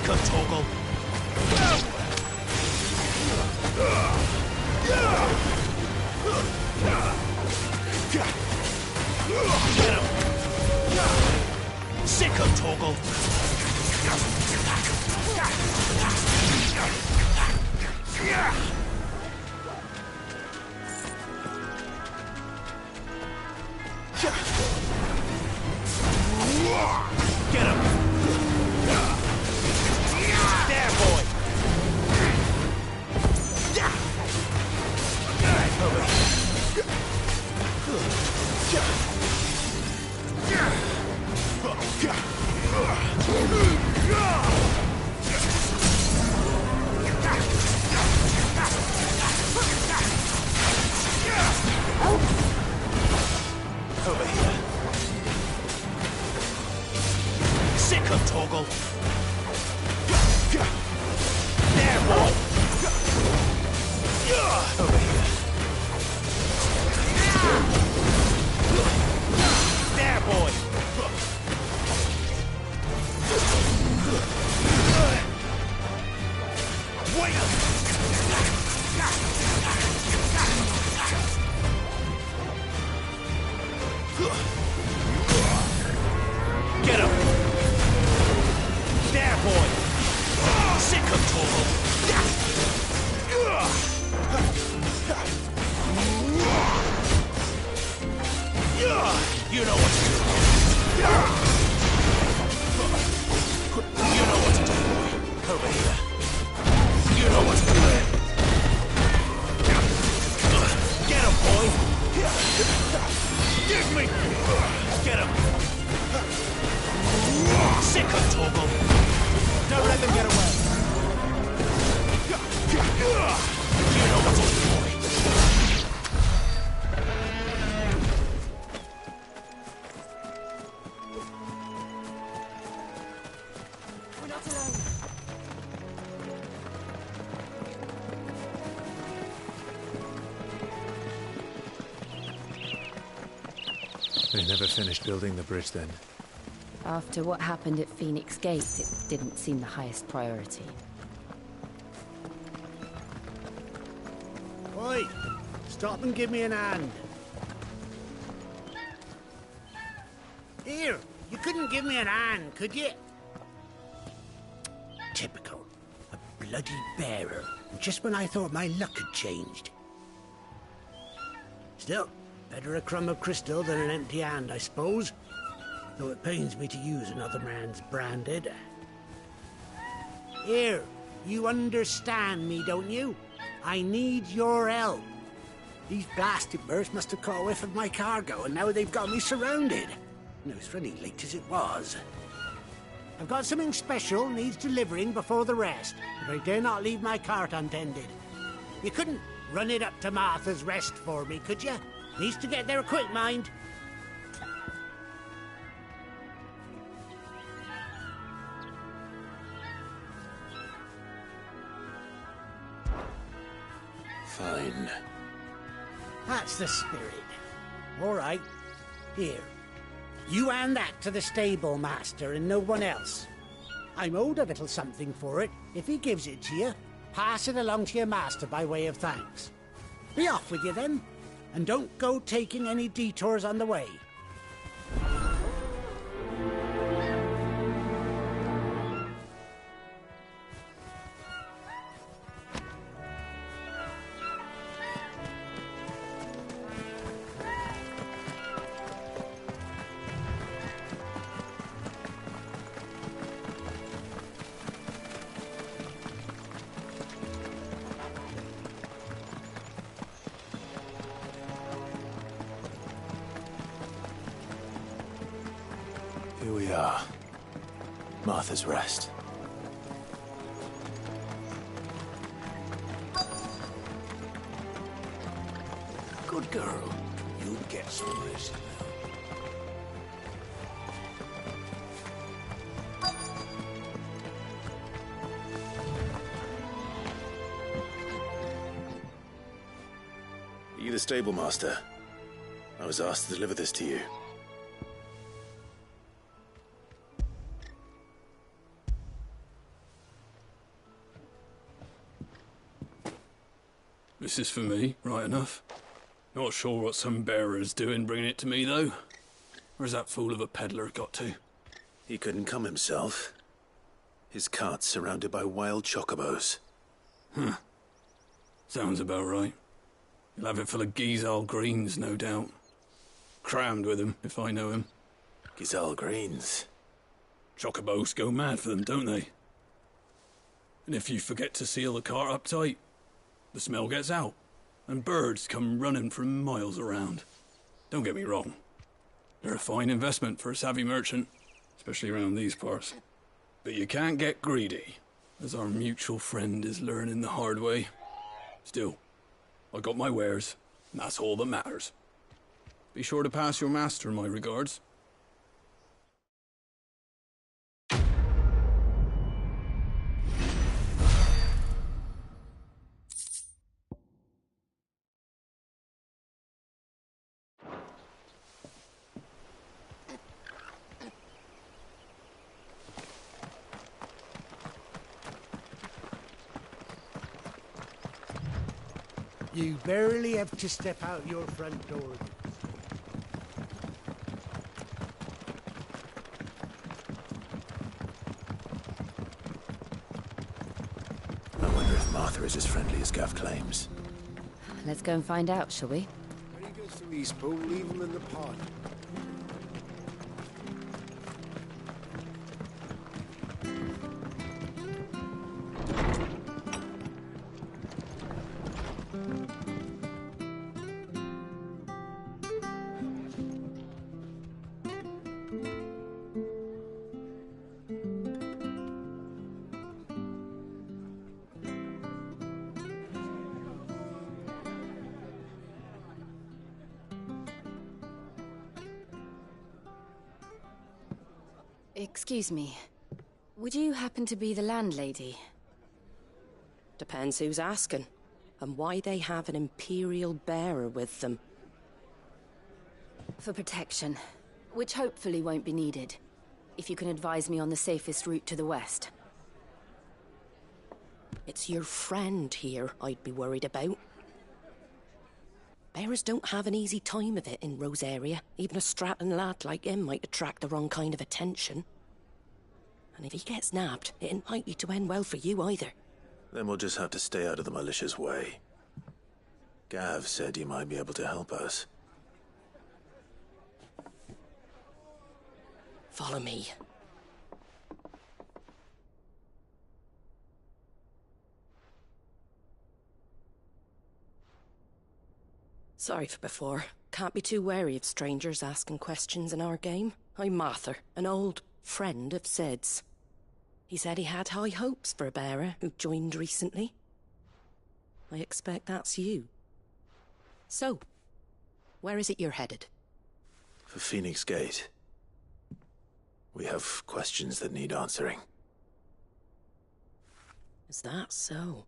Sick of Toggle. Get him. Sick of Toggle. Get him. There, boy. Over here. Sick of Toggle. There, boy. Over here. There, boy. Wait. Get him. There, boy. Sick of Toggle. You know what to do. You know what to do, boy. Over here. You know what to do. Get him, boy. Give me. Get him. Sick of Toggle. Don't let them get away. You know what to do, boy. We're not alone. They never finished building the bridge then. After what happened at Phoenix Gate, it didn't seem the highest priority. Oi! Stop and give me an hand. Here, you couldn't give me an hand, could you? Typical. A bloody bearer. Just when I thought my luck had changed. Still, better a crumb of crystal than an empty hand, I suppose. Though it pains me to use another man's branded. Here, you understand me, don't you? I need your help. These blasted birds must have caught a whiff of my cargo, and now they've got me surrounded. And it was really late as it was. I've got something special needs delivering before the rest, but I dare not leave my cart untended. You couldn't run it up to Martha's Rest for me, could you? Needs to get there quick, mind. Fine. That's the spirit. All right. Here. You hand that to the stable master and no one else. I'm owed a little something for it. If he gives it to you, pass it along to your master by way of thanks. Be off with you then, and don't go taking any detours on the way. Here we are. Martha's Rest. Good girl. You get some rest now. Are you the stable master? I was asked to deliver this to you. This is for me, right enough. Not sure what some bearer's doing bringing it to me, though. Where's that fool of a peddler got to? He couldn't come himself. His cart's surrounded by wild chocobos. Huh. Sounds about right. He'll have it full of Gizal greens, no doubt. Crammed with him, if I know him. Gizal greens. Chocobos go mad for them, don't they? And if you forget to seal the cart up tight, the smell gets out, and birds come running from miles around. Don't get me wrong. They're a fine investment for a savvy merchant, especially around these parts. But you can't get greedy, as our mutual friend is learning the hard way. Still, I got my wares, and that's all that matters. Be sure to pass your master my regards. You barely have to step out your front door. I wonder if Martha is as friendly as Gav claims. Let's go and find out, shall we? When he goes to Eastpool, leave him in the pod. Excuse me. Would you happen to be the landlady? Depends who's asking, and why they have an Imperial bearer with them. For protection, which hopefully won't be needed. If you can advise me on the safest route to the west. It's your friend here I'd be worried about. Bearers don't have an easy time of it in Rosaria. Even a strapping lad like him might attract the wrong kind of attention. And if he gets nabbed, it ain't likely to end well for you either. Then we'll just have to stay out of the malicious way. Gav said you might be able to help us. Follow me. Sorry for before. Can't be too wary of strangers asking questions in our game. I'm Martha, an old friend of Sid's. He said he had high hopes for a bearer who joined recently. I expect that's you. So, where is it you're headed? For Phoenix Gate. We have questions that need answering. Is that so?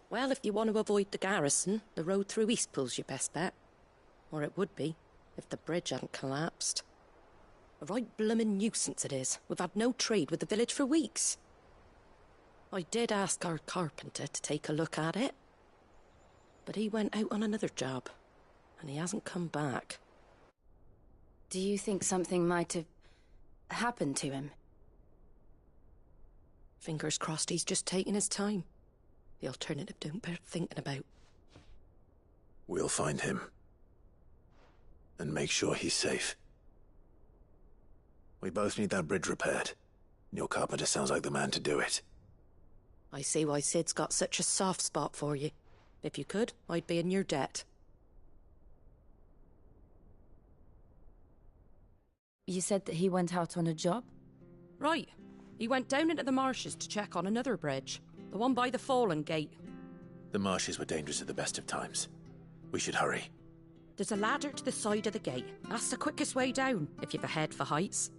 Well, if you want to avoid the garrison, the road through Eastpool's your best bet. Or it would be, if the bridge hadn't collapsed. A right bloomin' nuisance it is. We've had no trade with the village for weeks. I did ask our carpenter to take a look at it. But he went out on another job, and he hasn't come back. Do you think something might have happened to him? Fingers crossed he's just taking his time. The alternative don't bear thinking about. We'll find him. And make sure he's safe. We both need that bridge repaired. Your carpenter sounds like the man to do it. I see why Sid's got such a soft spot for you. If you could, I'd be in your debt. You said that he went out on a job? Right. He went down into the marshes to check on another bridge. The one by the Fallen Gate. The marshes were dangerous at the best of times. We should hurry. There's a ladder to the side of the gate. That's the quickest way down, if you've a head for heights.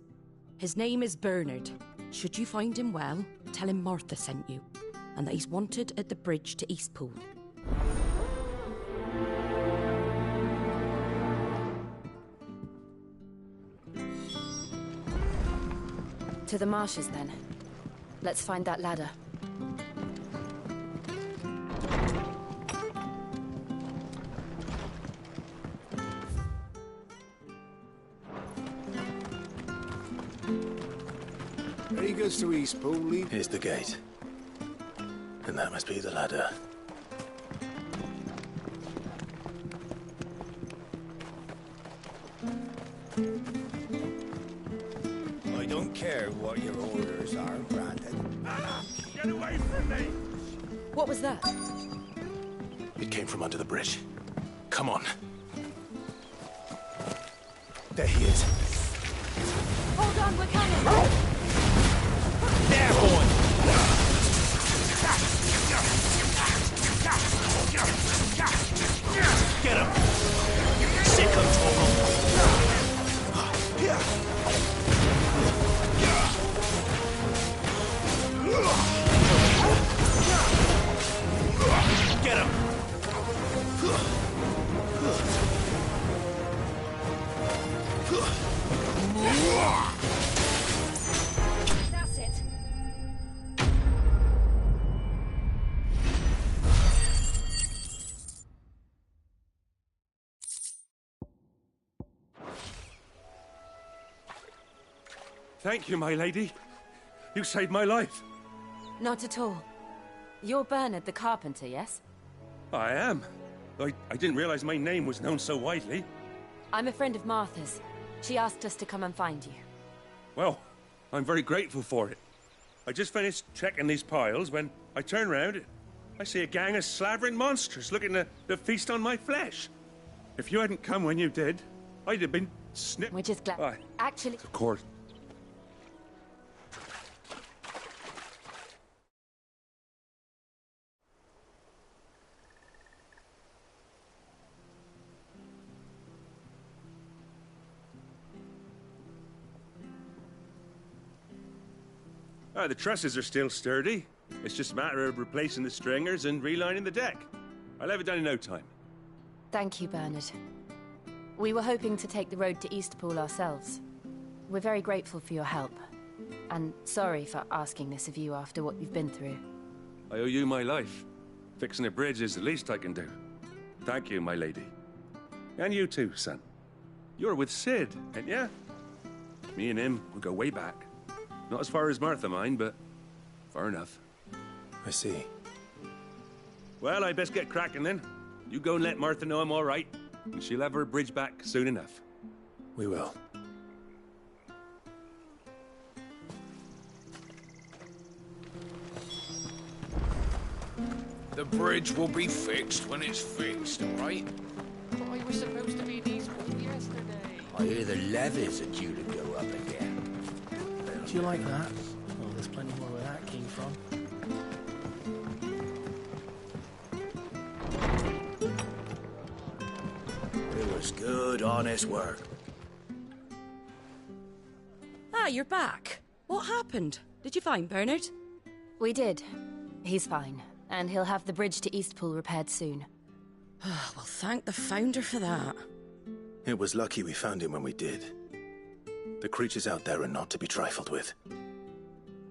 His name is Bernard. Should you find him well, tell him Martha sent you, and that he's wanted at the bridge to Eastpool. To the marshes, then. Let's find that ladder. When he goes to Eastpool, leave... Here's the gate. And that must be the ladder. I don't care what your orders are, Brandon. Get away from me! What was that? It came from under the bridge. Come on. There he is. Hold on, we're coming! There, boy! Get him! Sick of Get him! That's it. Thank you, my lady. You saved my life. Not at all. You're Bernard the carpenter, yes? I am. I didn't realize my name was known so widely. I'm a friend of Martha's. She asked us to come and find you. Well, I'm very grateful for it. I just finished checking these piles when I turn round. I see a gang of slavering monsters looking to feast on my flesh. If you hadn't come when you did, I'd have been snipped. We're just glad. Aye. Actually, Of course. The trusses are still sturdy. It's just a matter of replacing the stringers and relining the deck. I'll have it done in no time. thank you, Bernard. We were hoping to take the road to Eastpool ourselves. We're very grateful for your help. And sorry for asking this of you after what you've been through. I owe you my life. Fixing a bridge is the least I can do. Thank you, my lady. And you too, son. You're with Sid, ain't ya? Me and him, we go way back. Not as far as Martha, mind, but far enough. I see. Well, I best get cracking then. You go and let Martha know I'm all right, and she'll have her bridge back soon enough. We will. The bridge will be fixed when it's fixed, all right? But I was supposed to be in Eastpool yesterday. I hear the levies are due to go up again. Do you like that? Well, there's plenty more where that came from. It was good, honest work. Ah, you're back. What happened? Did you find Bernard? We did. He's fine. And he'll have the bridge to Eastpool repaired soon. Well, thank the Founder for that. It was lucky we found him when we did. The creatures out there are not to be trifled with.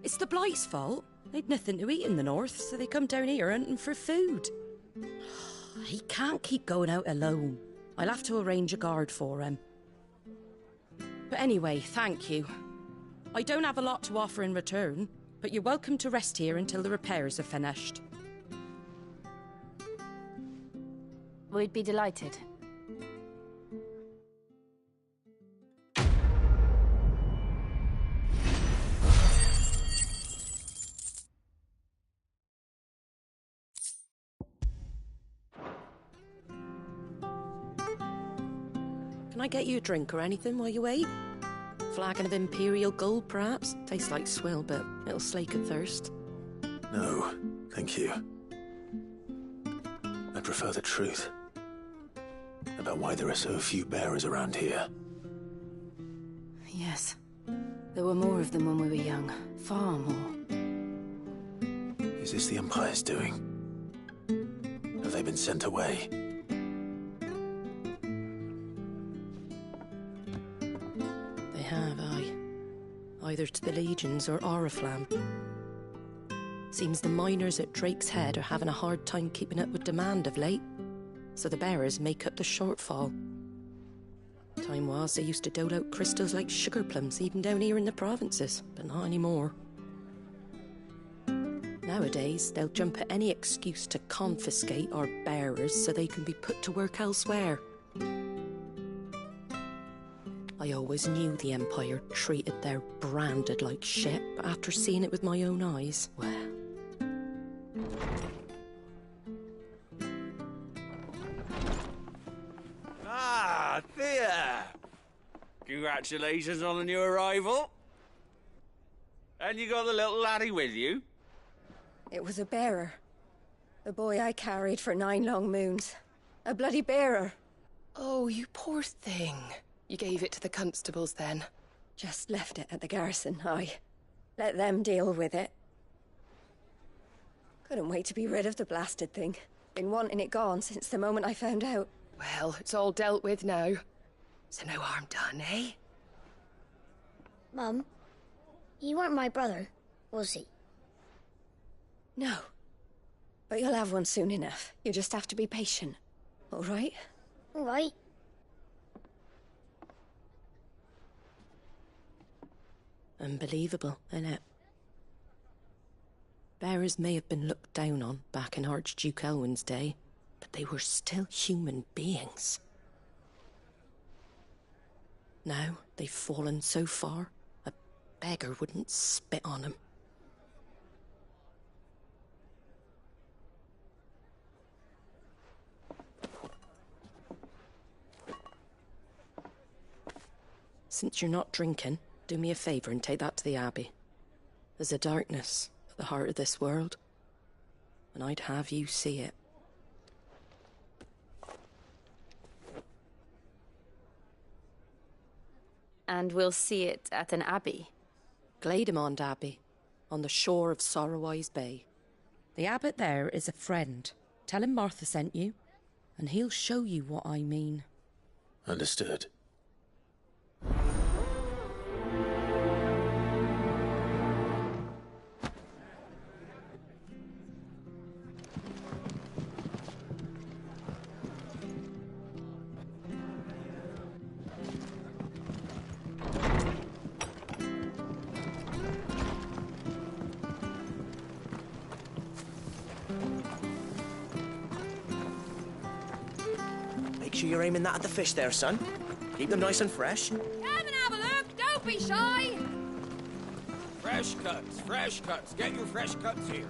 It's the Blight's fault. They'd nothing to eat in the north, so they come down here hunting for food. He can't keep going out alone. I'll have to arrange a guard for him. But anyway, thank you. I don't have a lot to offer in return, but you're welcome to rest here until the repairs are finished. We'd be delighted. Can I get you a drink or anything while you wait? Flagon of Imperial Gold, perhaps? Tastes like swill, but it'll slake a thirst. No, thank you. I prefer the truth. About why there are so few bearers around here. Yes. There were more of them when we were young. Far more. Is this the Empire's doing? Have they been sent away? They have, aye. Either to the Legions or Oriflamme. Seems the miners at Drake's Head are having a hard time keeping up with demand of late, so the bearers make up the shortfall. Time was they used to dole out crystals like sugar plums even down here in the provinces, but not anymore. Nowadays, they'll jump at any excuse to confiscate our bearers so they can be put to work elsewhere. I always knew the Empire treated their branded like shit, but after seeing it with my own eyes, well... Ah, Thea! Congratulations on the new arrival. And you got the little laddie with you? It was a bearer. The boy I carried for 9 long moons. A bloody bearer. Oh, you poor thing. You gave it to the constables then? Just left it at the garrison, I let them deal with it. Couldn't wait to be rid of the blasted thing. Been wanting it gone since the moment I found out. Well, it's all dealt with now. So no harm done, eh? Mum, you weren't my brother, was he? No. But you'll have one soon enough. You just have to be patient. All right? All right. Unbelievable, innit? Bearers may have been looked down on back in Archduke Elwin's day, but they were still human beings. Now they've fallen so far, a beggar wouldn't spit on them. Since you're not drinking, do me a favour and take that to the Abbey. There's a darkness at the heart of this world, and I'd have you see it. And we'll see it at an abbey? Glademond Abbey, on the shore of Sorrowise Bay. The abbot there is a friend. Tell him Martha sent you, and he'll show you what I mean. Understood. Make sure you're aiming that at the fish there, son. Keep them nice and fresh. Come and have a look, don't be shy. Fresh cuts, fresh cuts. Get your fresh cuts here.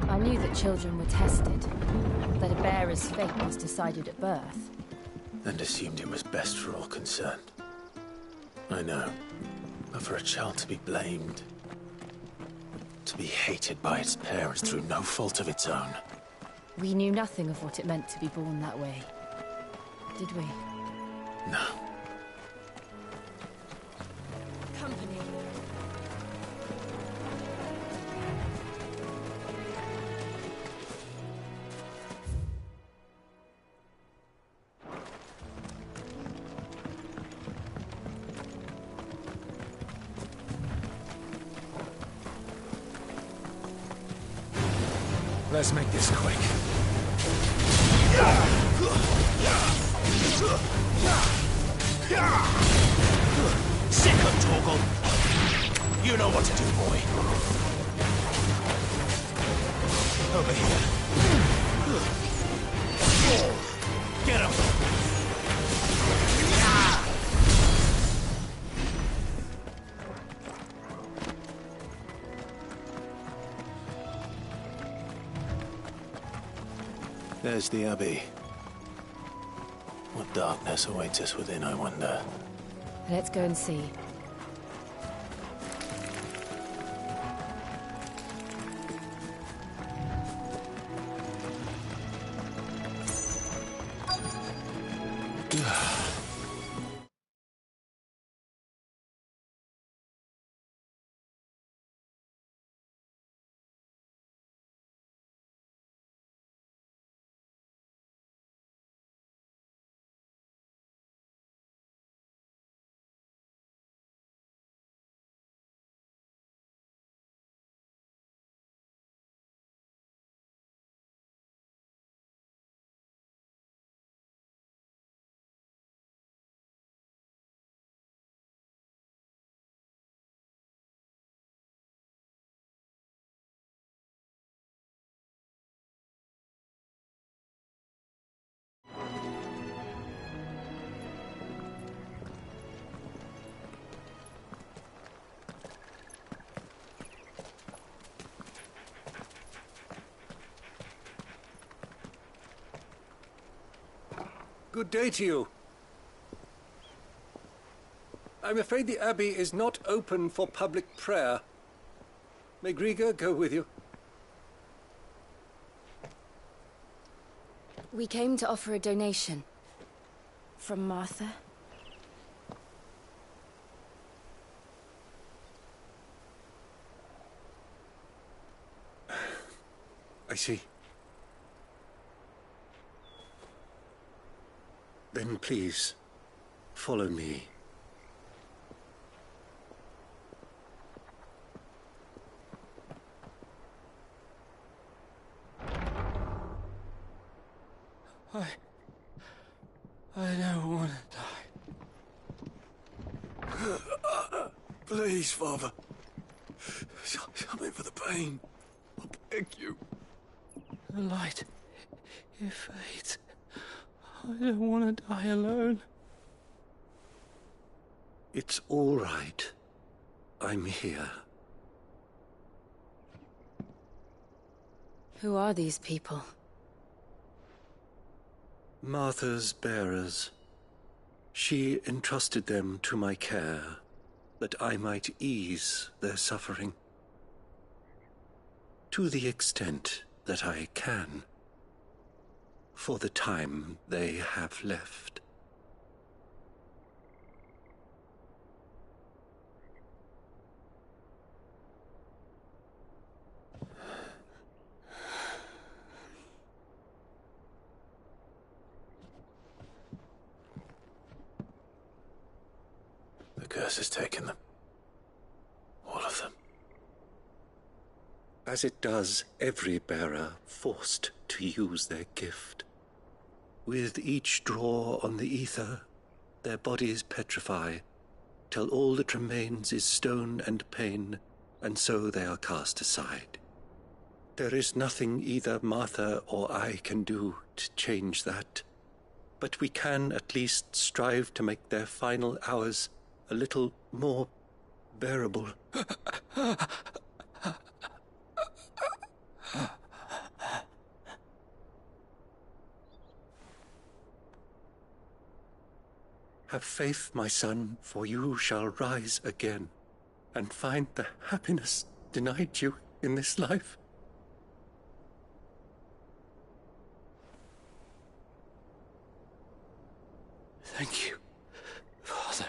I knew that children were tested, that a bearer's fate was decided at birth. And assumed it was best for all concerned. I know. But for a child to be blamed, to be hated by its parents through no fault of its own. We knew nothing of what it meant to be born that way, did we? No. Company. Let's make this quick. Sick of Torgal. You know what to do, boy. Over here. Get him. There's the Abbey. What darkness awaits us within, I wonder. Let's go and see. Good day to you. I'm afraid the Abbey is not open for public prayer. May Grieger go with you? We came to offer a donation. From Martha. I see. Then please, follow me. I don't want to die. Please, Father. Something for the pain. I beg you. The light, it fades. I don't want to die alone. It's all right. I'm here. Who are these people? Martha's bearers. She entrusted them to my care, that I might ease their suffering. To the extent that I can, for the time they have left. The curse has taken them. All of them. As it does every bearer forced to use their gift. With each draw on the ether, their bodies petrify, till all that remains is stone and pain, and so they are cast aside. There is nothing either Martha or I can do to change that, but we can at least strive to make their final hours a little more bearable. Have faith, my son, for you shall rise again, and find the happiness denied you in this life. Thank you, Father.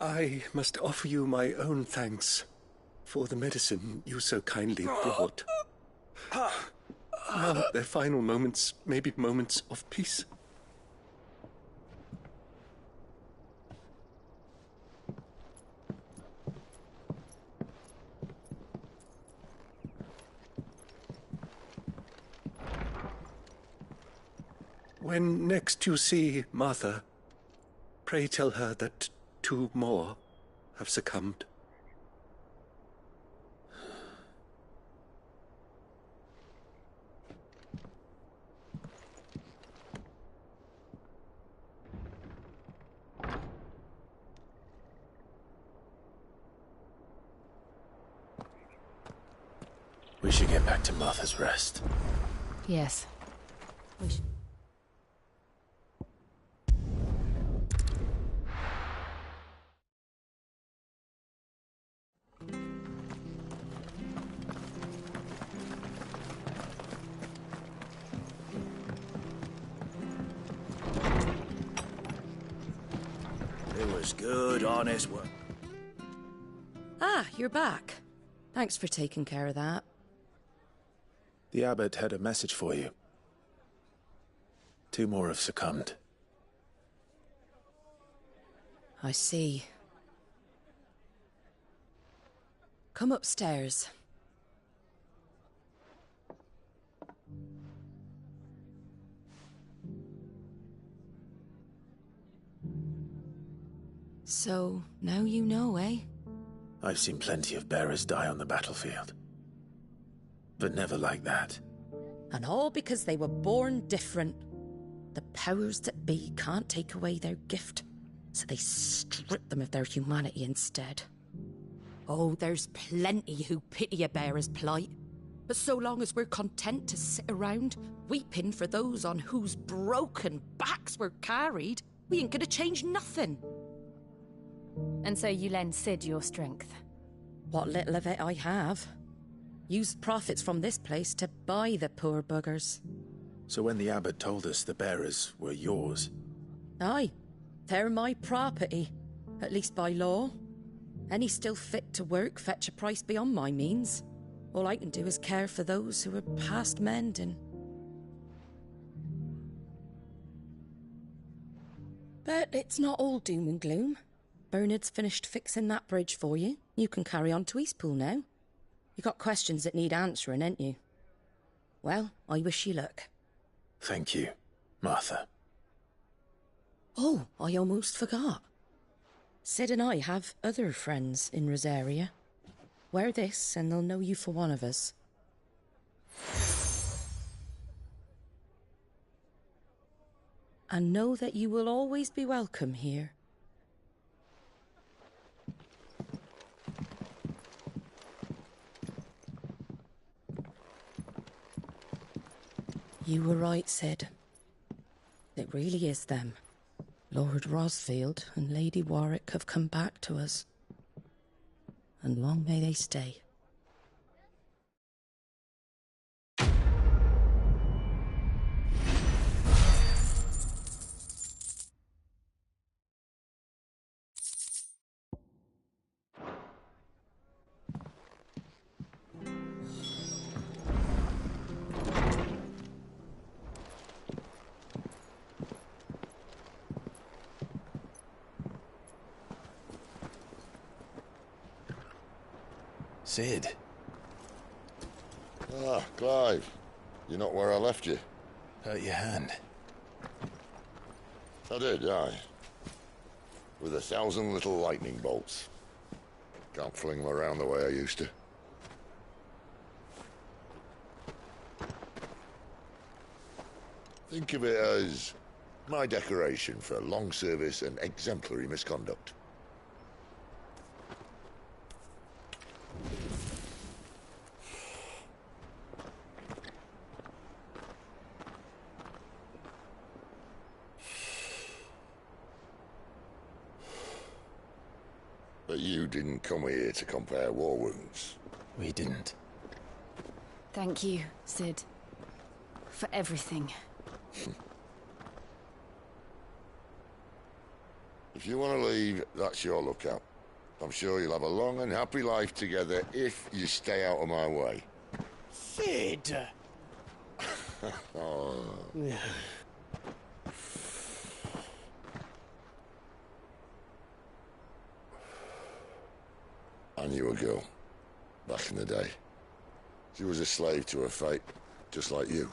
I must offer you my own thanks for the medicine you so kindly brought. Now their final moments may be moments of peace. When next you see Martha, pray tell her that 2 more have succumbed. We should get back to Martha's Rest. Yes. We should. It was good, honest work. Ah, you're back. Thanks for taking care of that. The abbot had a message for you. 2 more have succumbed. I see. Come upstairs. So, now you know, eh? I've seen plenty of bearers die on the battlefield. But never like that. And all because they were born different. The powers that be can't take away their gift, so they strip them of their humanity instead. Oh, there's plenty who pity a bearer's plight. But so long as we're content to sit around, weeping for those on whose broken backs we're carried, we ain't gonna change nothing. And so you lend Sid your strength? What little of it I have. Used profits from this place to buy the poor buggers. So when the abbot told us the bearers were yours... Aye, they're my property, at least by law. Any still fit to work fetch a price beyond my means. All I can do is care for those who are past mending. But it's not all doom and gloom. Bernard's finished fixing that bridge for you. You can carry on to Eastpool now. You got questions that need answering, ain't you? Well, I wish you luck. Thank you, Martha. Oh, I almost forgot. Sid and I have other friends in Rosaria. Wear this and they'll know you for one of us. And know that you will always be welcome here. You were right, Sid. It really is them. Lord Rosfield and Lady Warwick have come back to us. And long may they stay. Sid. Ah, Clive. You're not where I left you. Hurt your hand. I did, aye. With 1,000 little lightning bolts. Can't fling them around the way I used to. Think of it as my decoration for long service and exemplary misconduct. But you didn't come here to compare war wounds. We didn't. Thank you, Sid. For everything. If you want to leave, that's your lookout. I'm sure you'll have a long and happy life together if you stay out of my way. Sid! Oh. I knew a girl, back in the day. She was a slave to her fate, just like you.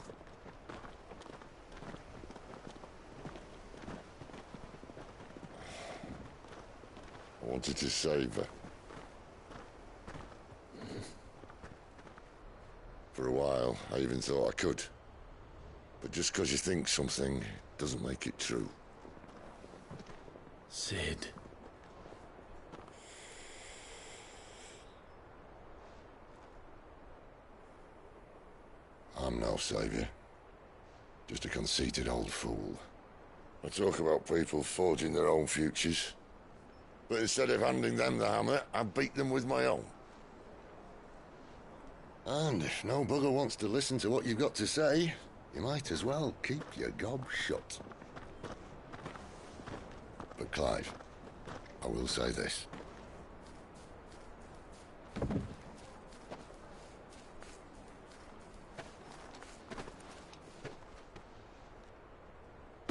I wanted to save her. For a while, I even thought I could. But just because you think something doesn't make it true. Sid. I'm no savior. Just a conceited old fool. I talk about people forging their own futures. But instead of handing them the hammer, I beat them with my own. And if no bugger wants to listen to what you've got to say, you might as well keep your gob shut. But Clive, I will say this.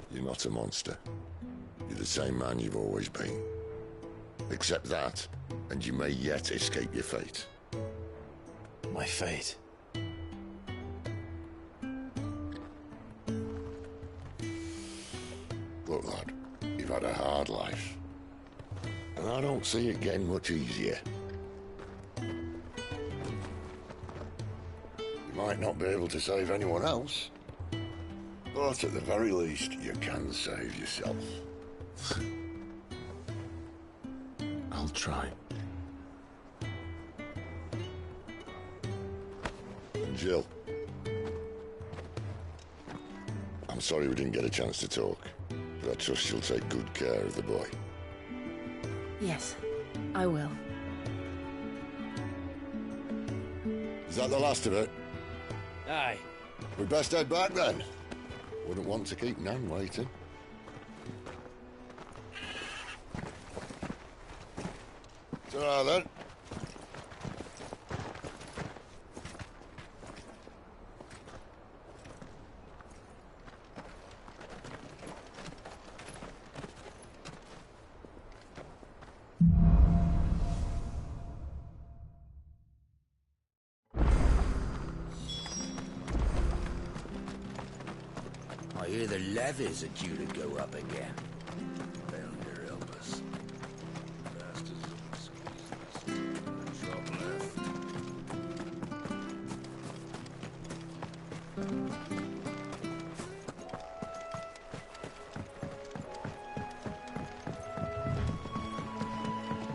You're not a monster. You're the same man you've always been. Accept that, and you may yet escape your fate. My fate? Look, lad, you've had a hard life. And I don't see it getting much easier. But might not be able to save anyone else, but at the very least, you can save yourself. I'll try. And Jill, I'm sorry we didn't get a chance to talk, but I trust you'll take good care of the boy. Yes, I will. Is that the last of it? Aye. We'd best head back then. Wouldn't want to keep Nan waiting. Ta-ra then. I hear the levies are due to go up again. They'll help us. Bastards squeezing us. Drop left.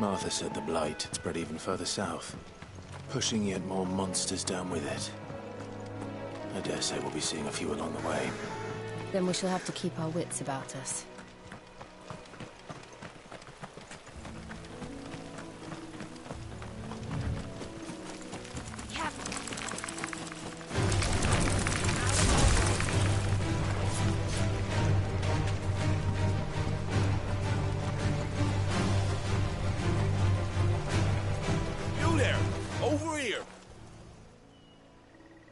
Martha said the blight had spread even further south, pushing yet more monsters down with it. I dare say we'll be seeing a few along the way. Then we shall have to keep our wits about us. You there! Over here!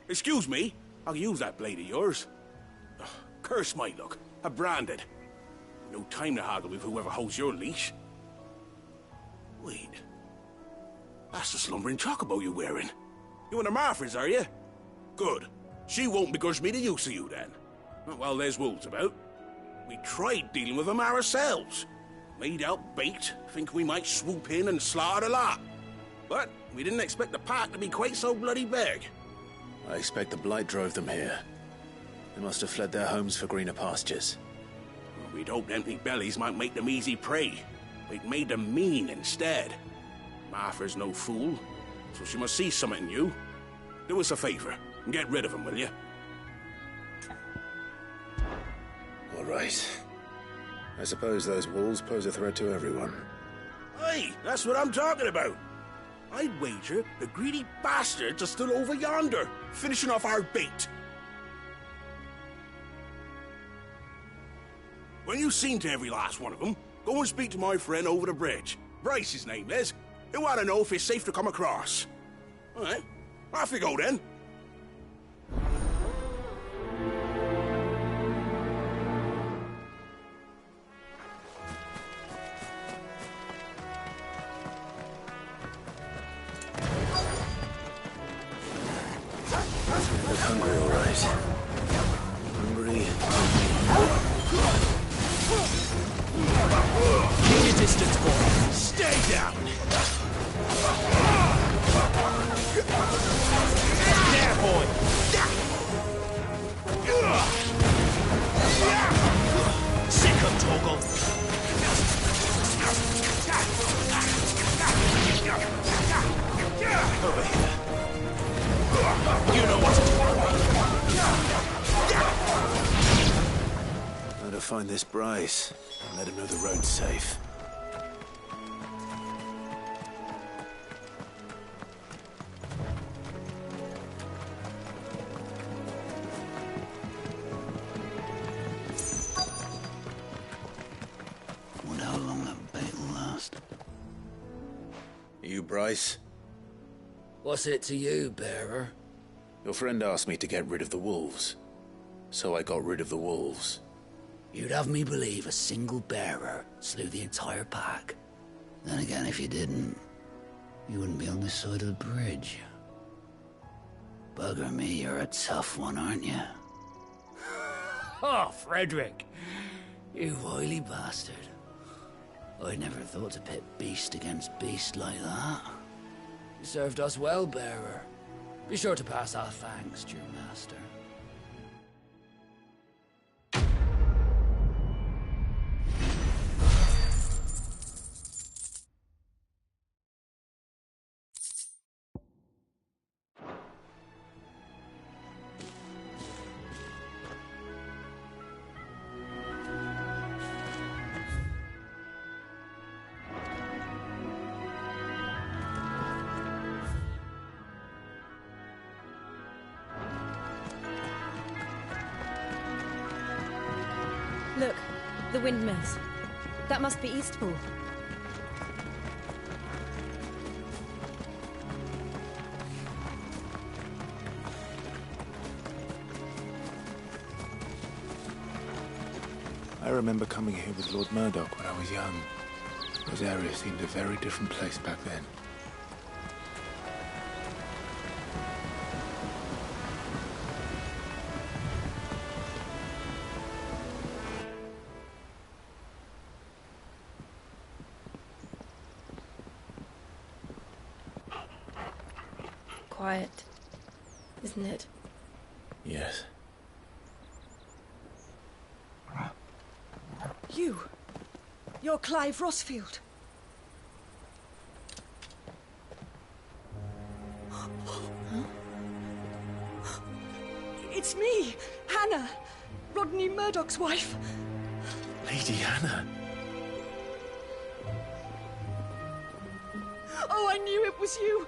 Excuse me, I'll use that blade of yours. Ugh, curse my luck. I'm branded. No time to haggle with whoever holds your leash. Wait. That's the slumbering chocobo you're wearing. You and the Marfors, are you? Good. She won't begrudge me the use of you, then. Not while there's wolves about. We tried dealing with them ourselves. Made out bait, think we might swoop in and slaughter the lot. But we didn't expect the pack to be quite so bloody big. I expect the blight drove them here. They must have fled their homes for greener pastures. We'd hoped empty bellies might make them easy prey. We'd made them mean instead. Martha's no fool, so she must see something in you. Do us a favor and get rid of them, will you? All right. I suppose those wolves pose a threat to everyone. Hey, that's what I'm talking about. I'd wager the greedy bastards are still over yonder, finishing off our bait. When you've seen to every last one of them, go and speak to my friend over the bridge. Bryce, his name is. He'll want to know if it's safe to come across. All right, off you go then. Look hungry, all right. Hungry. Keep your distance, boy. Stay down. There, boy. Sick of Toggle. Over here. You know what to do. Better find this Bryce and let him know the road's safe. Wonder how long that bait will last. You, Bryce? What's it to you, bearer? Your friend asked me to get rid of the wolves. So I got rid of the wolves. You'd have me believe a single bearer slew the entire pack. Then again, if you didn't, you wouldn't be on this side of the bridge. Bugger me, you're a tough one, aren't you? Oh, Frederick! You wily bastard. I'd never thought to pit beast against beast like that. You served us well, bearer. Be sure to pass our thanks to your master. Look, the windmills. That must be Eastpool. I remember coming here with Lord Murdoch when I was young. This area seemed a very different place back then. Quiet, isn't it? Yes. You're Clive Rossfield. It's me, Hannah, Rodney Murdoch's wife. Lady Hannah. Oh, I knew it was you.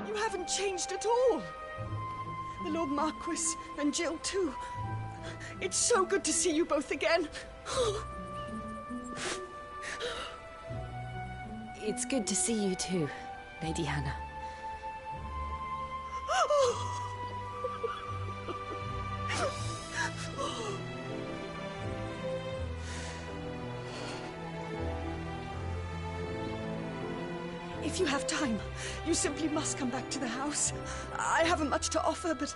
You haven't changed at all. The Lord Marquis and Jill too. It's so good to see you both again. It's good to see you too, Lady Hannah. If you have time, you simply must come back to the house. I haven't much to offer, but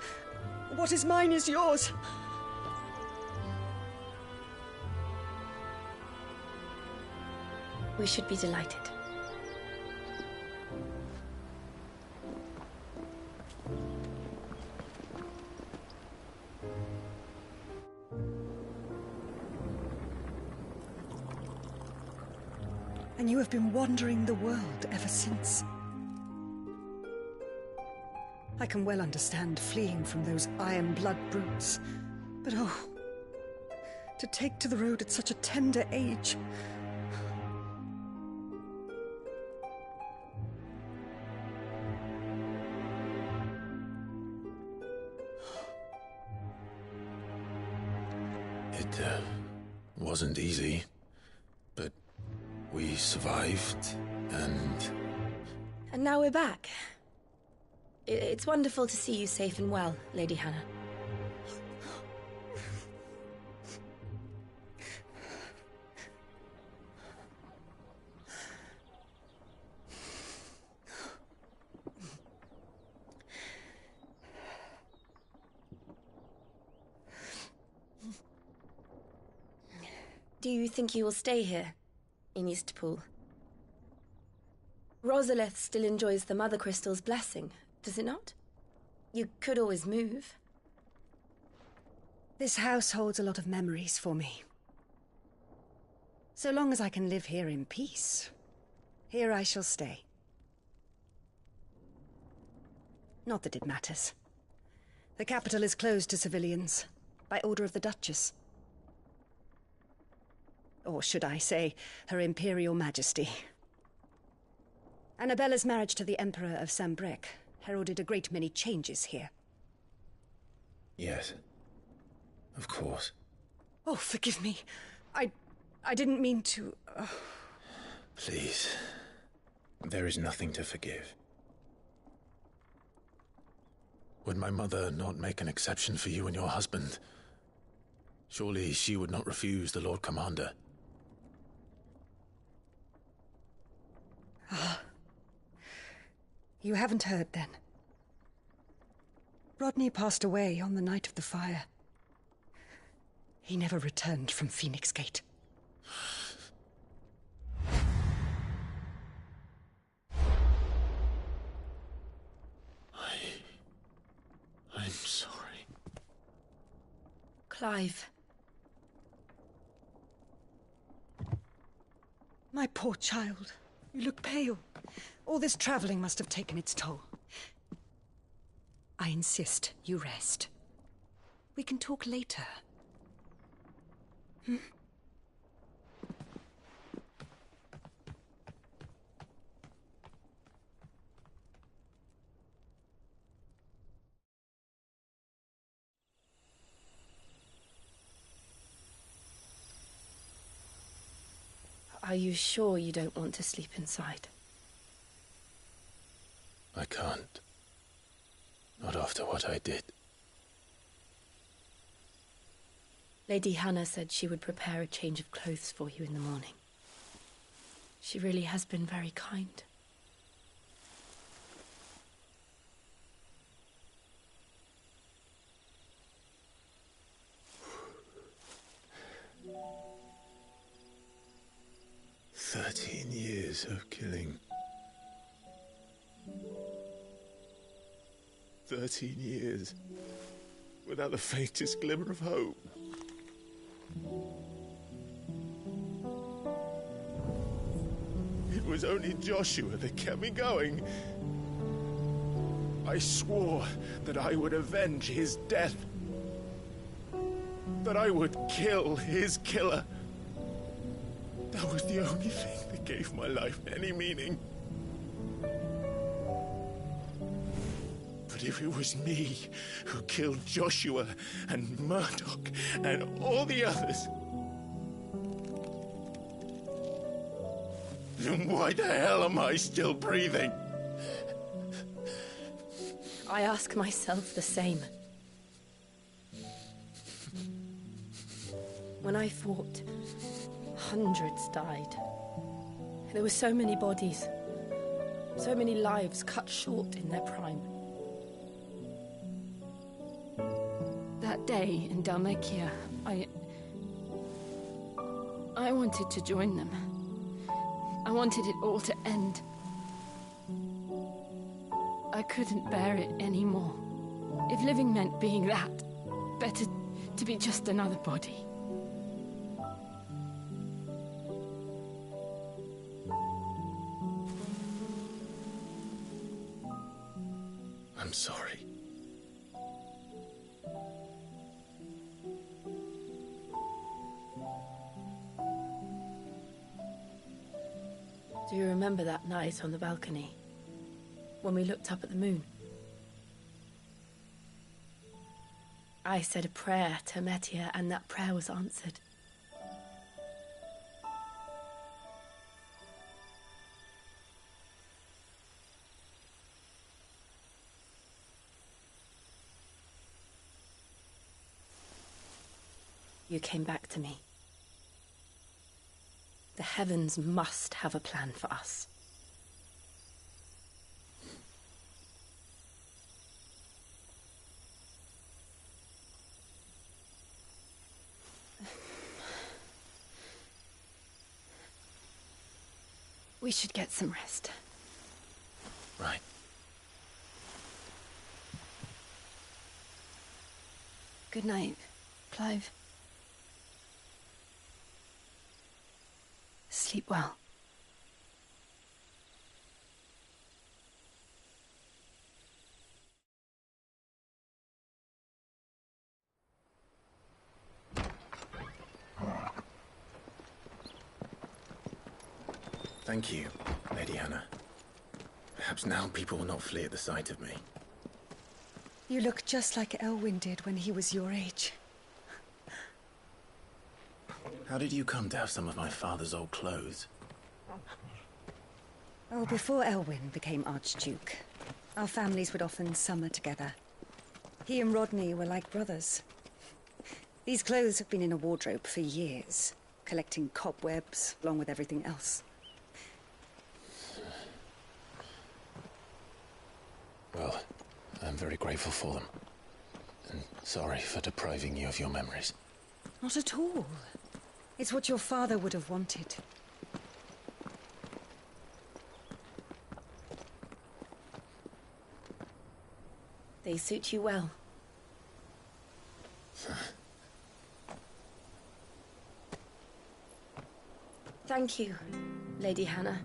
what is mine is yours. We should be delighted. And you have been wandering the world ever since. I can well understand fleeing from those iron blood brutes, but oh, to take to the road at such a tender age. It wasn't easy, but we survived, and now we're back. It's wonderful to see you safe and well, Lady Hannah. Do you think you will stay here, in Eastpool? Rosalith still enjoys the Mother Crystal's blessing, does it not? You could always move. This house holds a lot of memories for me. So long as I can live here in peace, here I shall stay. Not that it matters. The capital is closed to civilians, by order of the Duchess. Or should I say, Her Imperial Majesty. Annabella's marriage to the Emperor of Sambrec heralded a great many changes here. yes, of course. Oh, forgive me. I didn't mean to... Please, There is nothing to forgive. Would my mother not make an exception for you and your husband? Surely she would not refuse the Lord Commander. Ah. You haven't heard, then. Rodney passed away on the night of the fire. He never returned from Phoenix Gate. I'm sorry. Clive. My poor child. You look pale. All this traveling must have taken its toll. I insist you rest. We can talk later. Hmm? Are you sure you don't want to sleep inside? I can't. Not after what I did. Lady Hannah said she would prepare a change of clothes for you in the morning. She really has been very kind. Years of killing. 13 years without the faintest glimmer of hope. It was only Joshua that kept me going. I swore that I would avenge his death. That I would kill his killer. That was the only thing that gave my life any meaning. But if it was me who killed Joshua and Murdoch and all the others, then why the hell am I still breathing? I ask myself the same. When I fought, hundreds died. There were so many bodies, so many lives cut short in their prime. That day in Dalmacia, I wanted to join them. I wanted it all to end. I couldn't bear it anymore. If living meant being that, better to be just another body. I'm sorry. Do you remember that night on the balcony, when we looked up at the moon? I said a prayer to Metia, and that prayer was answered. You came back to me. The heavens must have a plan for us. We should get some rest. Right. Good night, Clive. Sleep well. Thank you, Lady Hannah. Perhaps now people will not flee at the sight of me. You look just like Elwyn did when he was your age. How did you come to have some of my father's old clothes? Oh, before Elwyn became Archduke, our families would often summer together. He and Rodney were like brothers. These clothes have been in a wardrobe for years, collecting cobwebs along with everything else. Well, I'm very grateful for them. And sorry for depriving you of your memories. Not at all. It's what your father would have wanted. They suit you well. Thank you, Lady Hannah.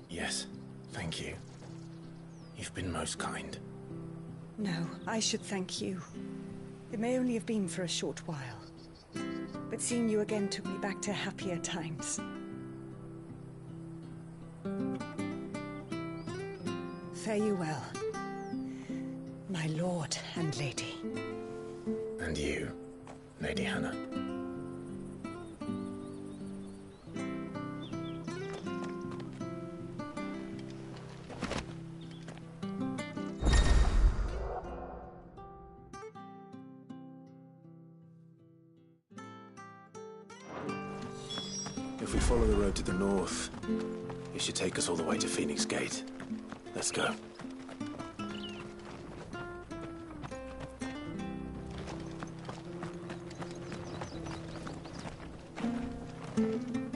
Yes, thank you. You've been most kind. No, I should thank you. It may only have been for a short while, but seeing you again took me back to happier times. Fare you well, my lord and lady. And you, Lady Hannah. If we follow the road to the north, it should take us all the way to Phoenix Gate. Let's go.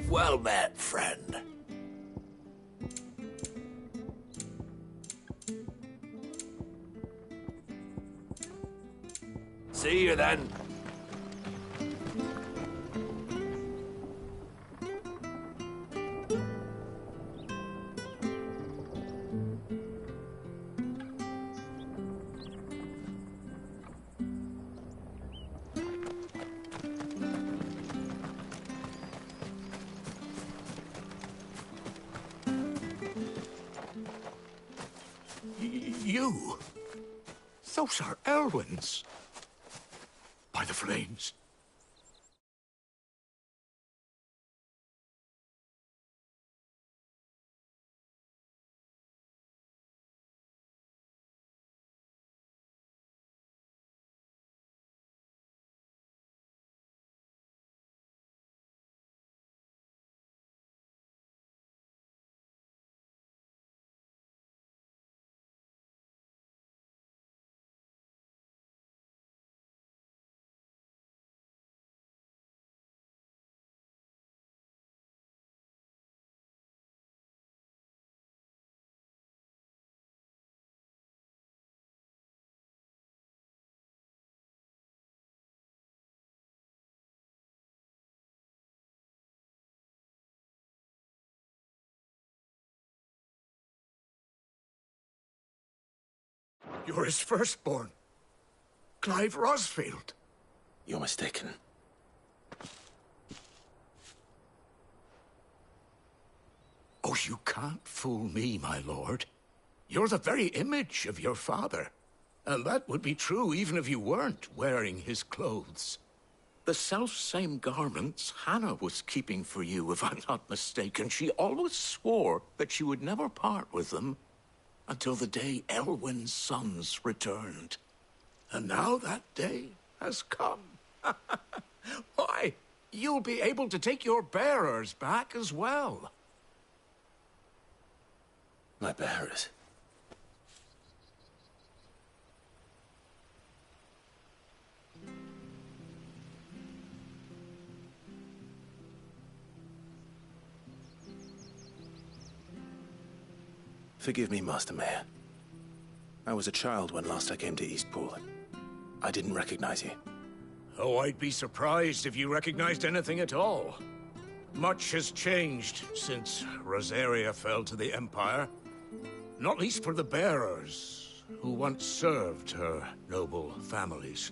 Well met, friend. See you then. You? Those are Elwyn's. By the flames. You're his firstborn. Clive Rosfield. You're mistaken. Oh, you can't fool me, my lord. You're the very image of your father. And that would be true even if you weren't wearing his clothes. The self-same garments Hannah was keeping for you, if I'm not mistaken. She always swore that she would never part with them until the day Elwyn's sons returned. And now that day has come. Why, you'll be able to take your bearers back as well. My bearers? Forgive me, Master Mayor. I was a child when last I came to Eastpool. I didn't recognize you. Oh, I'd be surprised if you recognized anything at all. Much has changed since Rosaria fell to the Empire. Not least for the bearers, who once served her noble families.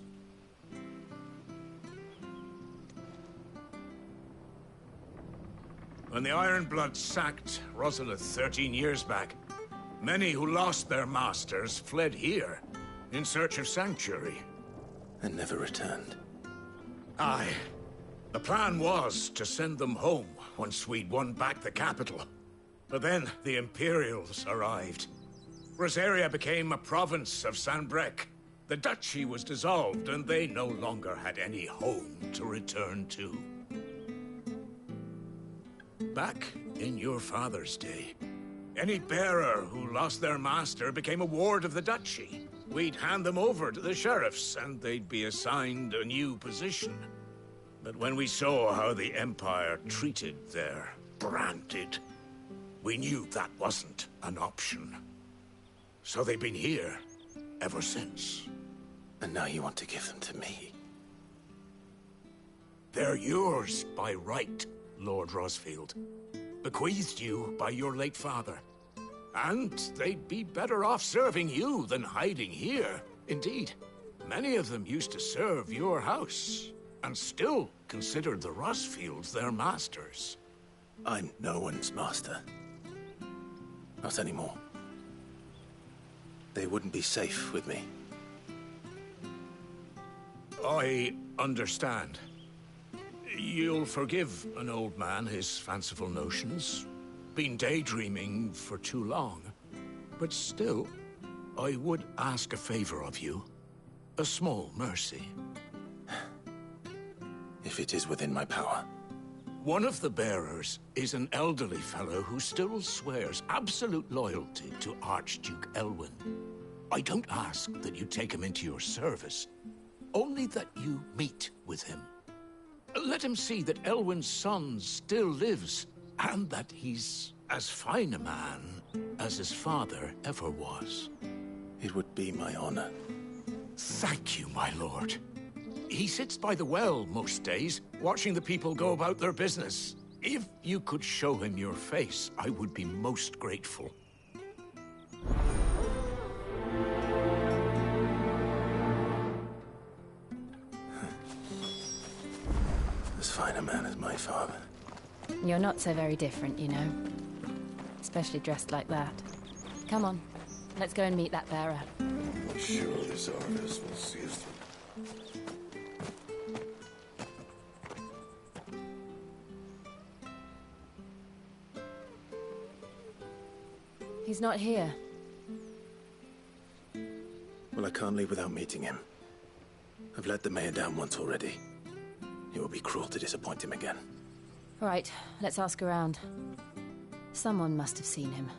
When the Ironbloods sacked Rosalith 13 years back, many who lost their masters fled here in search of sanctuary. And never returned. Aye. The plan was to send them home once we'd won back the capital. But then the Imperials arrived. Rosaria became a province of Sanbreque. The duchy was dissolved, and they no longer had any home to return to. Back in your father's day, any bearer who lost their master became a ward of the duchy. We'd hand them over to the sheriffs, and they'd be assigned a new position. But when we saw how the Empire treated their branded, we knew that wasn't an option. So they've been here ever since. And now you want to give them to me? They're yours by right, Lord Rosfield. Bequeathed you by your late father. And they'd be better off serving you than hiding here. Indeed, many of them used to serve your house, and still considered the Rosfields their masters. I'm no one's master. Not anymore. They wouldn't be safe with me. I understand. You'll forgive an old man his fanciful notions. Been daydreaming for too long. But still, I would ask a favor of you. A small mercy. If it is within my power. One of the bearers is an elderly fellow who still swears absolute loyalty to Archduke Elwyn. I don't ask that you take him into your service, only that you meet with him. Let him see that Elwyn's son still lives, and that he's as fine a man as his father ever was. It would be my honor. Thank you, my lord. He sits by the well most days, watching the people go about their business. If you could show him your face, I would be most grateful. As fine a man as my father. You're not so very different, you know. Especially dressed like that. Come on, let's go and meet that bearer. I'm sure this harvest will see us through. He's not here. Well, I can't leave without meeting him. I've let the mayor down once already. It would be cruel to disappoint him again. Right, let's ask around. Someone must have seen him.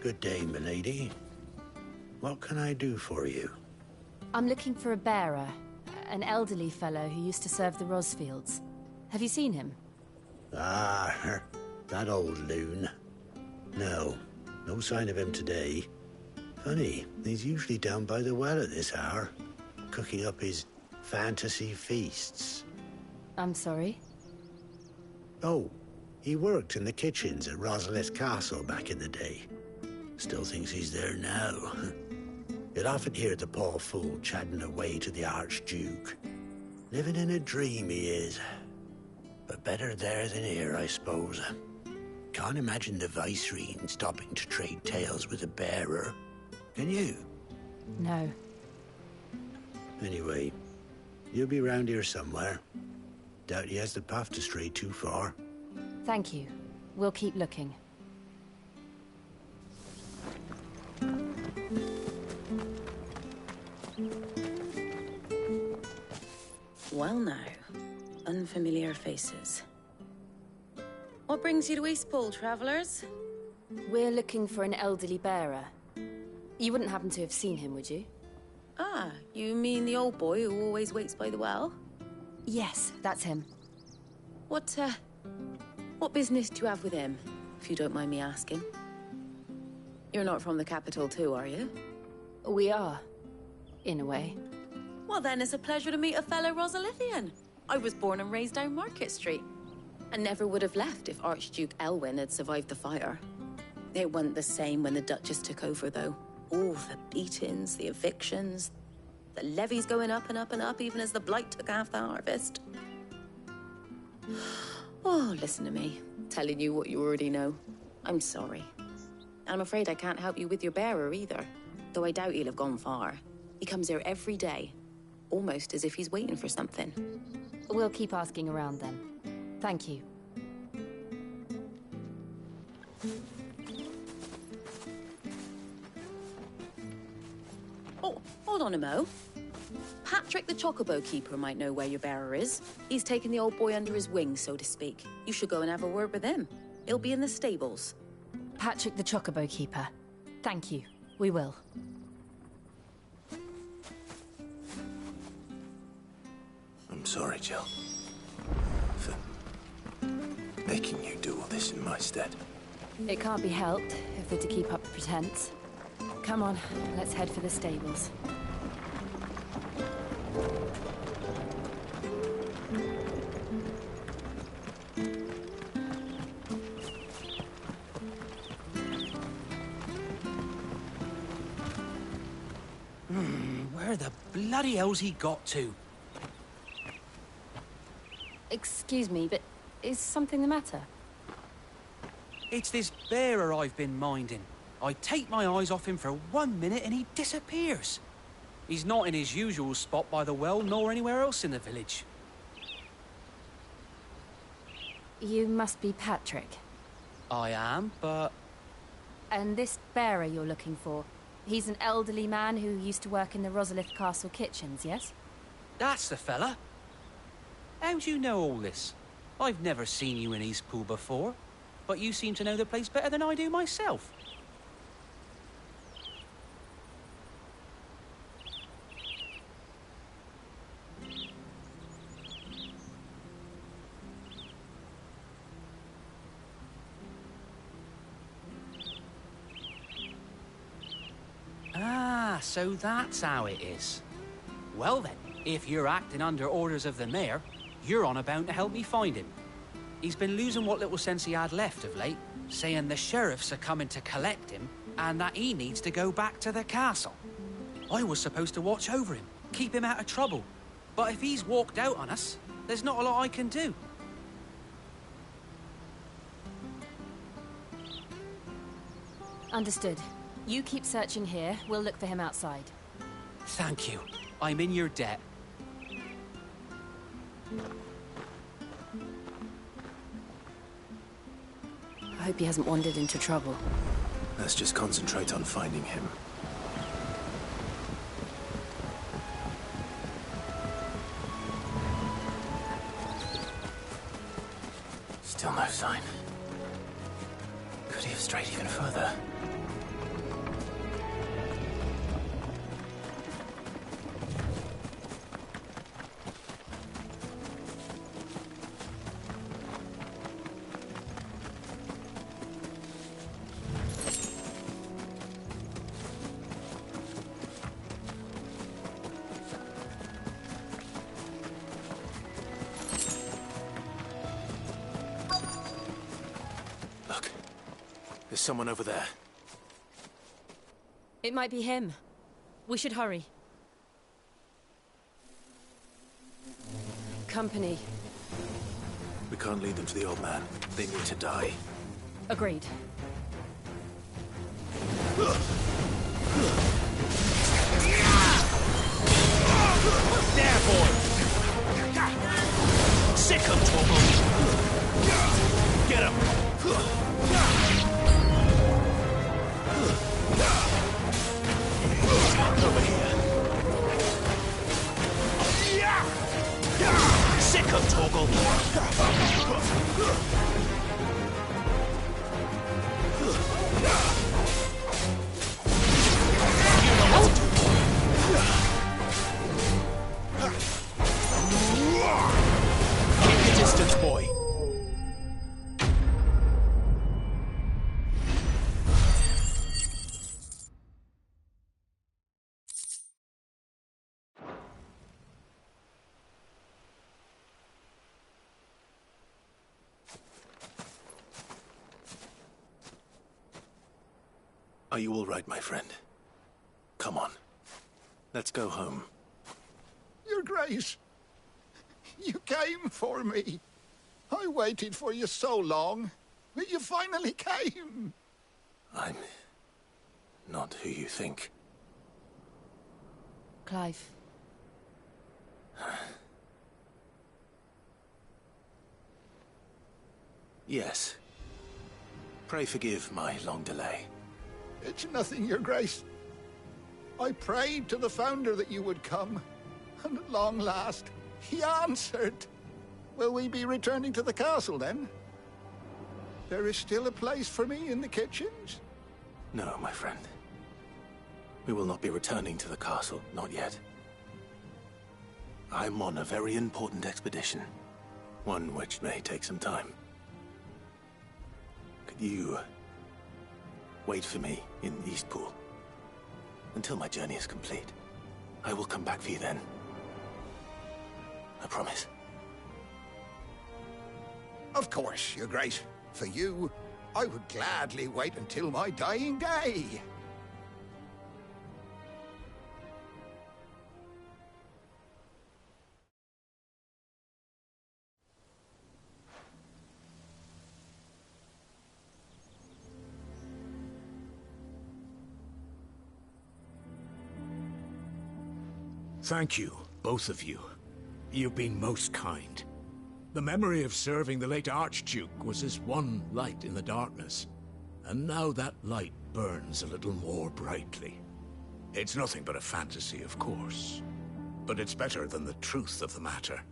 Good day, milady. What can I do for you? I'm looking for a bearer. An elderly fellow who used to serve the Rosfields. Have you seen him? Ah, that old loon. No sign of him today. Funny, he's usually down by the well at this hour, cooking up his fantasy feasts. I'm sorry? Oh, he worked in the kitchens at Rosalith Castle back in the day. Still thinks he's there now. You'd often hear the poor fool chatting away to the Archduke. Living in a dream he is. But better there than here, I suppose. Can't imagine the Viceregent stopping to trade tales with a bearer. Can you? No. Anyway, you'll be round here somewhere. Doubt he has the path to stray too far. Thank you. We'll keep looking. Well now, unfamiliar faces. What brings you to Eastpool, travellers? We're looking for an elderly bearer. You wouldn't happen to have seen him, would you? Ah, you mean the old boy who always waits by the well? Yes, that's him. What business do you have with him, if you don't mind me asking? You're not from the capital too, are you? We are, in a way. Well then, it's a pleasure to meet a fellow Rosalithian. I was born and raised down Market Street. And never would have left if Archduke Elwyn had survived the fire. It wasn't the same when the Duchess took over, though. All the beatings, the evictions, the levies going up and up and up, even as the blight took half the harvest. Oh, listen to me, telling you what you already know. I'm sorry. And I'm afraid I can't help you with your bearer, either. though I doubt he'll have gone far. He comes here every day, almost as if he's waiting for something. We'll keep asking around then. Thank you. Oh, hold on a mo. Patrick the Chocobo Keeper might know where your bearer is. He's taken the old boy under his wing, so to speak. You should go and have a word with him. He'll be in the stables. Patrick the Chocobo Keeper. Thank you. We will. I'm sorry, Jill. For making you do all this in my stead. It can't be helped if they're to keep up the pretense. Come on, let's head for the stables. Where the bloody hell's he got to? Excuse me, but is something the matter? It's this bearer I've been minding. I take my eyes off him for 1 minute and he disappears. He's not in his usual spot by the well, nor anywhere else in the village. You must be Patrick. I am, but... And this bearer you're looking for, he's an elderly man who used to work in the Rosalith Castle kitchens, yes? That's the fella. How do you know all this? I've never seen you in Eastpool before, but you seem to know the place better than I do myself. Ah, so that's how it is. Well then, if you're acting under orders of the mayor, you're on about to help me find him. He's been losing what little sense he had left of late, saying the sheriffs are coming to collect him and that he needs to go back to the castle. I was supposed to watch over him, keep him out of trouble. But if he's walked out on us, there's not a lot I can do. Understood. You keep searching here, we'll look for him outside. Thank you. I'm in your debt. I hope he hasn't wandered into trouble. Let's just concentrate on finding him. Still no sign. Could he have strayed even further? There's someone over there. It might be him. We should hurry. Company. We can't lead them to the old man. They need to die. Agreed. There, boy! Sick of trouble! Get him! Over here. Sick of Toggle. Keep your distance, boy. Are you all right, my friend? Come on. Let's go home. Your Grace, you came for me. I waited for you so long, but you finally came. I'm not who you think. Clive. Yes. Pray forgive my long delay. It's nothing, Your Grace. I prayed to the Founder that you would come, and at long last, he answered. Will we be returning to the castle, then? There is still a place for me in the kitchens? No, my friend. We will not be returning to the castle, not yet. I'm on a very important expedition, one which may take some time. Could you wait for me in Eastpool until my journey is complete? I will come back for you then. I promise. Of course, Your Grace. For you, I would gladly wait until my dying day. Thank you, both of you. You've been most kind. The memory of serving the late Archduke was as one light in the darkness, and now that light burns a little more brightly. It's nothing but a fantasy, of course, but it's better than the truth of the matter.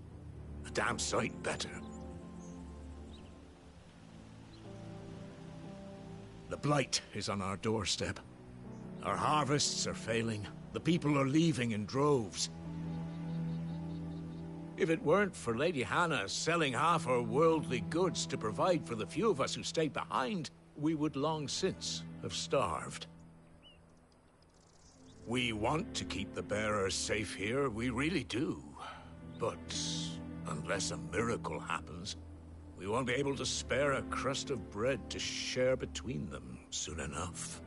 A damn sight better. The blight is on our doorstep. Our harvests are failing. The people are leaving in droves. If it weren't for Lady Hannah selling half her worldly goods to provide for the few of us who stayed behind, we would long since have starved. We want to keep the bearers safe here, we really do. But unless a miracle happens, we won't be able to spare a crust of bread to share between them soon enough.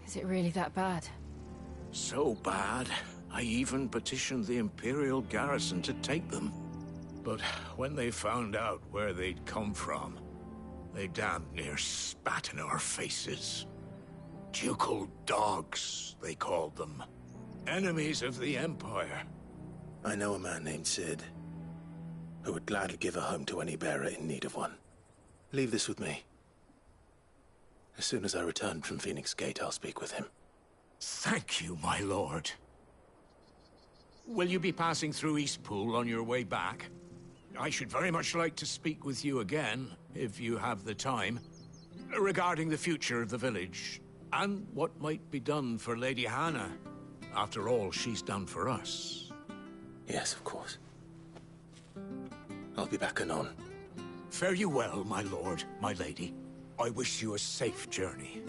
Is it really that bad? So bad, I even petitioned the Imperial garrison to take them. But when they found out where they'd come from, they damn near spat in our faces. Ducal dogs, they called them. Enemies of the Empire. I know a man named Sid, who would gladly give a home to any bearer in need of one. Leave this with me. As soon as I return from Phoenix Gate, I'll speak with him. Thank you, my lord. Will you be passing through Eastpool on your way back? I should very much like to speak with you again, if you have the time, regarding the future of the village, and what might be done for Lady Hannah. After all she's done for us. Yes, of course. I'll be back anon. Fare you well, my lord, my lady. I wish you a safe journey.